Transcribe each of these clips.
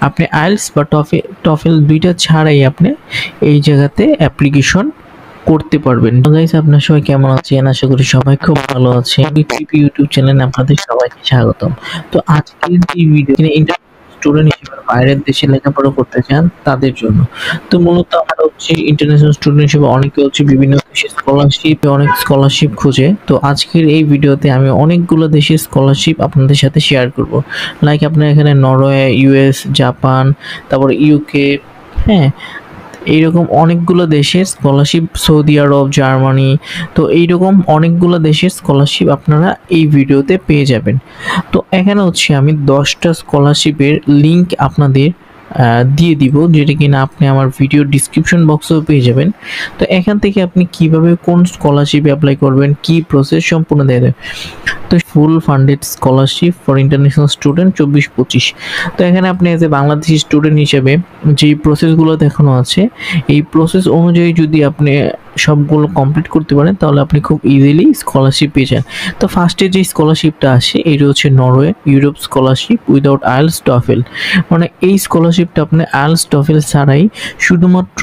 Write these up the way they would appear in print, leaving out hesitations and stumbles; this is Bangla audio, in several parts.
আপনি আইএলটিএস বা টফেল দুইটা ছাড়াই আপনি এই জায়গাতে অ্যাপ্লিকেশন করতে পারবেন। তো গাইস, আপনারা সবাই কেমন আছেন? আশা করি সবাই খুব ভালো আছেন। ইউটিউব চ্যানেলে আপনাদের সবাইকে স্বাগতম। তো আজকের এই ভিডিও স্টুডেন্ট হিসেবে বাইরের দেশে লেখাপড়া করতে চান তাদের জন্য। তো মূলত আমরা হচ্ছে ইন্টারন্যাশনাল স্টুডেন্ট হিসেবে অনেকে হচ্ছে বিভিন্ন দেশের স্কলারশিপ খুঁজে। তো আজকের এই ভিডিওতে আমি অনেকগুলো দেশের স্কলারশিপ আপনাদের সাথে শেয়ার করব। লাইক আপনার এখানে নরওয়ে, ইউএস, জাপান, তারপর ইউকে, হ্যাঁ, এইরকম অনেকগুলো দেশের স্কলারশিপ, সৌদি আরব, জার্মানি, তো এইরকম অনেকগুলো দেশের স্কলারশিপ আপনারা এই ভিডিওতে পেয়ে যাবেন। তো এখানে হচ্ছে আমি 10টা স্কলারশিপের লিঙ্ক আপনাদের দিয়ে দিব, যেটা কিনা আপনি আমার ভিডিও ডিসক্রিপশন বক্সেও পেয়ে যাবেন। তো এখান থেকে আপনি কিভাবে কোন স্কলারশিপে অ্যাপ্লাই করবেন, কি প্রসেস সম্পূর্ণ দিয়ে দেবেন। তো ফুল funded scholarship for international student 24-25। তো এখানে আপনি এজ এ বাংলাদেশি স্টুডেন্ট হিসেবে যেই প্রসেসগুলো দেখানো আছে, এই প্রসেস অনুযায়ী যদি আপনি সবগুলো কমপ্লিট করতে পারেন তাহলে আপনি খুব ইজিলি স্কলারশিপ পেয়ে যান। তো ফার্স্টে যে স্কলারশিপটা আসে এটা হচ্ছে Norway Europe scholarship without IELTS TOEFL. মানে এই স্কলারশিপটা আপনি আইএলটিএস টফেল ছাড়াই শুধুমাত্র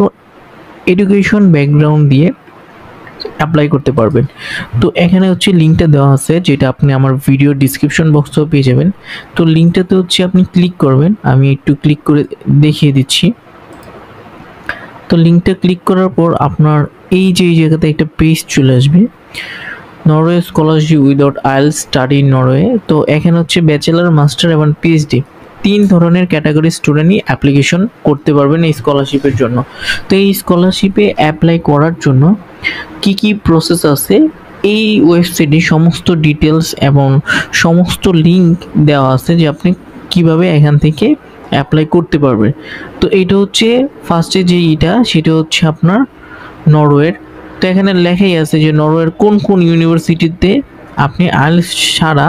এডুকেশন ব্যাকগ্রাউন্ড দিয়ে অ্যাপ্লাই করতে পারবেন। তো এখানে হচ্ছে লিঙ্কটা দেওয়া আছে, যেটা আপনি আমার ভিডিও ডিসক্রিপশন বক্সেও পেয়ে যাবেন। তো লিঙ্কটাতে হচ্ছে আপনি ক্লিক করবেন, আমি একটু ক্লিক করে দেখিয়ে দিচ্ছি। তো লিঙ্কটা ক্লিক করার পর আপনার এই যে জায়গাতে একটা পেজ চলে আসবে, Norway scholarship without IELTS study in Norway. তো এখানে হচ্ছে ব্যাচেলার, মাস্টার এবং পিএইচডি 3 ধরনের ক্যাটাগরি স্টুডেন্টই অ্যাপ্লিকেশন করতে পারবেন এই স্কলারশিপের জন্য। তো এই স্কলারশিপে অ্যাপ্লাই করার জন্য কি কি প্রসেস আছে, এই ওয়েবসাইটে সমস্ত ডিটেলস এবং সমস্ত লিঙ্ক দেওয়া আছে যে আপনি কিভাবে এখান থেকে অ্যাপ্লাই করতে পারবেন। তো এটা হচ্ছে ফার্স্টে যে সেটা হচ্ছে আপনার নরওয়ের। তো এখানে লেখাই আছে যে নরওয়ের কোন কোন ইউনিভার্সিটিতে আপনি আইএলটিএস ছাড়া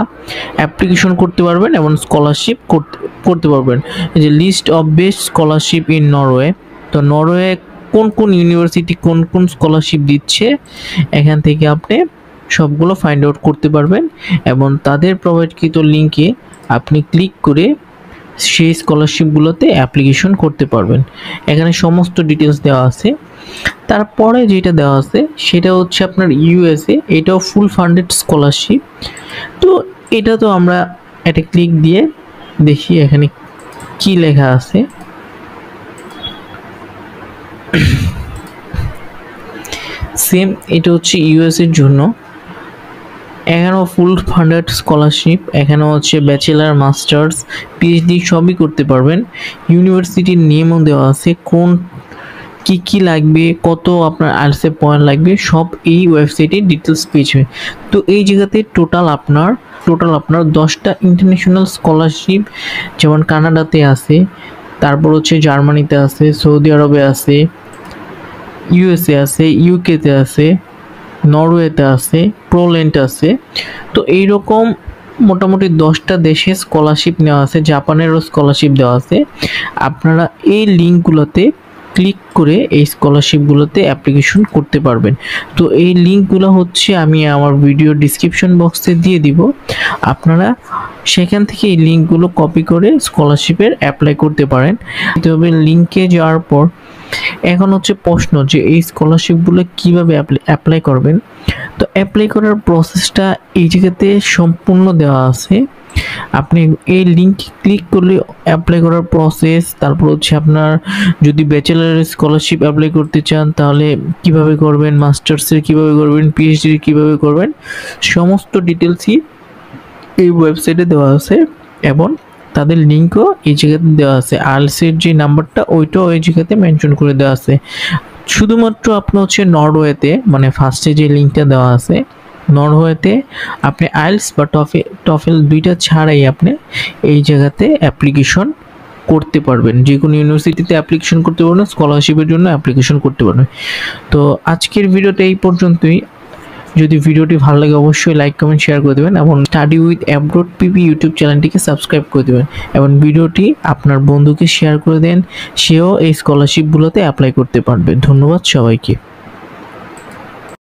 অ্যাপ্লিকেশন করতে পারবেন এবং স্কলারশিপ করতে পারবেন। এই যে list of best scholarship in Norway. তো নরওয়ে কোন কোন ইউনিভার্সিটি কোন কোন স্কলারশিপ দিচ্ছে, এখান থেকে আপনি সবগুলো ফাইন্ড আউট করতে পারবেন এবং তাদের প্রোভাইডকৃত লিঙ্কে আপনি ক্লিক করে সেই স্কলারশিপগুলোতে অ্যাপ্লিকেশন করতে পারবেন। এখানে সমস্ত ডিটেলস দেওয়া আছে। তারপরে যেটা দেওয়া আছে সেটা হচ্ছে আপনার ইউএসএ, এটাও ফুল ফান্ডেড স্কলারশিপ। তো এটা তো আমরা একটা ক্লিক দিয়ে দেখি এখানে কি লেখা আছে। সেম এটা হচ্ছে ইউএস এর জন্য, এখানেও ফুল ফান্ডেড স্কলারশিপ, এখানেও হচ্ছে ব্যাচেলার, মাস্টার্স, পিএইচডি সবই করতে পারবেন। ইউনিভার্সিটির নেমও দেওয়া আছে, কোন কি লাগবে, কত আপনার আইএলটিএস পয়েন্ট লাগবে, সব এই ওয়েবসাইটে ডিটেলস পেয়ে যাবেন। তো এই জায়গাতে টোটাল আপনার 10টা ইন্টারন্যাশনাল স্কলারশিপ, যেমন কানাডাতে আছে, তারপর হচ্ছে জার্মানিতে আছে, সৌদি আরবে আছে, ইউএসএ আছে, ইউকেতে আছে, নরওয়েতে আছে, পোল্যান্ড আছে। তো এইরকম মোটামুটি 10টা দেশে স্কলারশিপ নেওয়া আছে, জাপানেরও স্কলারশিপ দেওয়া আছে। আপনারা এই লিঙ্কগুলোতে ক্লিক করে এই স্কলারশিপগুলোতে অ্যাপ্লিকেশন করতে পারবেন। তো এই লিঙ্কগুলো হচ্ছে আমি আমার ভিডিও ডিসক্রিপশন বক্সে দিয়ে দিব, আপনারা সেখান থেকে এই লিঙ্কগুলো কপি করে স্কলারশিপের অ্যাপ্লাই করতে পারেন। তবে লিঙ্কে যাওয়ার পর এখন হচ্ছে প্রশ্ন যে এই স্কলারশিপগুলো কিভাবে অ্যাপ্লাই করবেন। তো অ্যাপ্লাই করার প্রসেসটা এই জায়গাতে সম্পূর্ণ দেওয়া আছে। আপনি এই লিঙ্ক ক্লিক করলে অ্যাপ্লাই করার প্রসেস, তারপর হচ্ছে আপনার যদি ব্যাচেলারের স্কলারশিপ অ্যাপ্লাই করতে চান তাহলে কিভাবে করবেন, মাস্টার্সের কিভাবে করবেন, পিএইচডির কিভাবে করবেন, সমস্ত ডিটেলসই এই ওয়েবসাইটে দেওয়া আছে এবং তাদের লিঙ্কও এই জায়গাতে দেওয়া আছে। আইএলটিএসের যে নাম্বারটা ওইটাও এই জায়গাতে মেনশন করে দেওয়া আছে। শুধুমাত্র আপনি হচ্ছে নরওয়েতে, মানে ফার্স্টে যে লিঙ্কটা দেওয়া আছে, নরওয়েতে আপনি আইএলটিএস বা টফেল দুইটা ছাড়াই আপনি এই জায়গাতে অ্যাপ্লিকেশন করতে পারবেন। যে কোনো ইউনিভার্সিটিতে অ্যাপ্লিকেশন করতে পারবেন, স্কলারশিপের জন্য অ্যাপ্লিকেশন করতে পারবেন। তো আজকের ভিডিওটা এই পর্যন্তই। যদি ভিডিওটি ভালো লাগে অবশ্যই লাইক, কমেন্ট, শেয়ার করে দেবেন এবং study with abroad PP YouTube চ্যানেলটিকে সাবস্ক্রাইব করে দেবেন এবং ভিডিওটি আপনার বন্ধুকে শেয়ার করে দেন, সেও এই স্কলারশিপগুলোতে অ্যাপ্লাই করতে পারবে। ধন্যবাদ সবাইকে।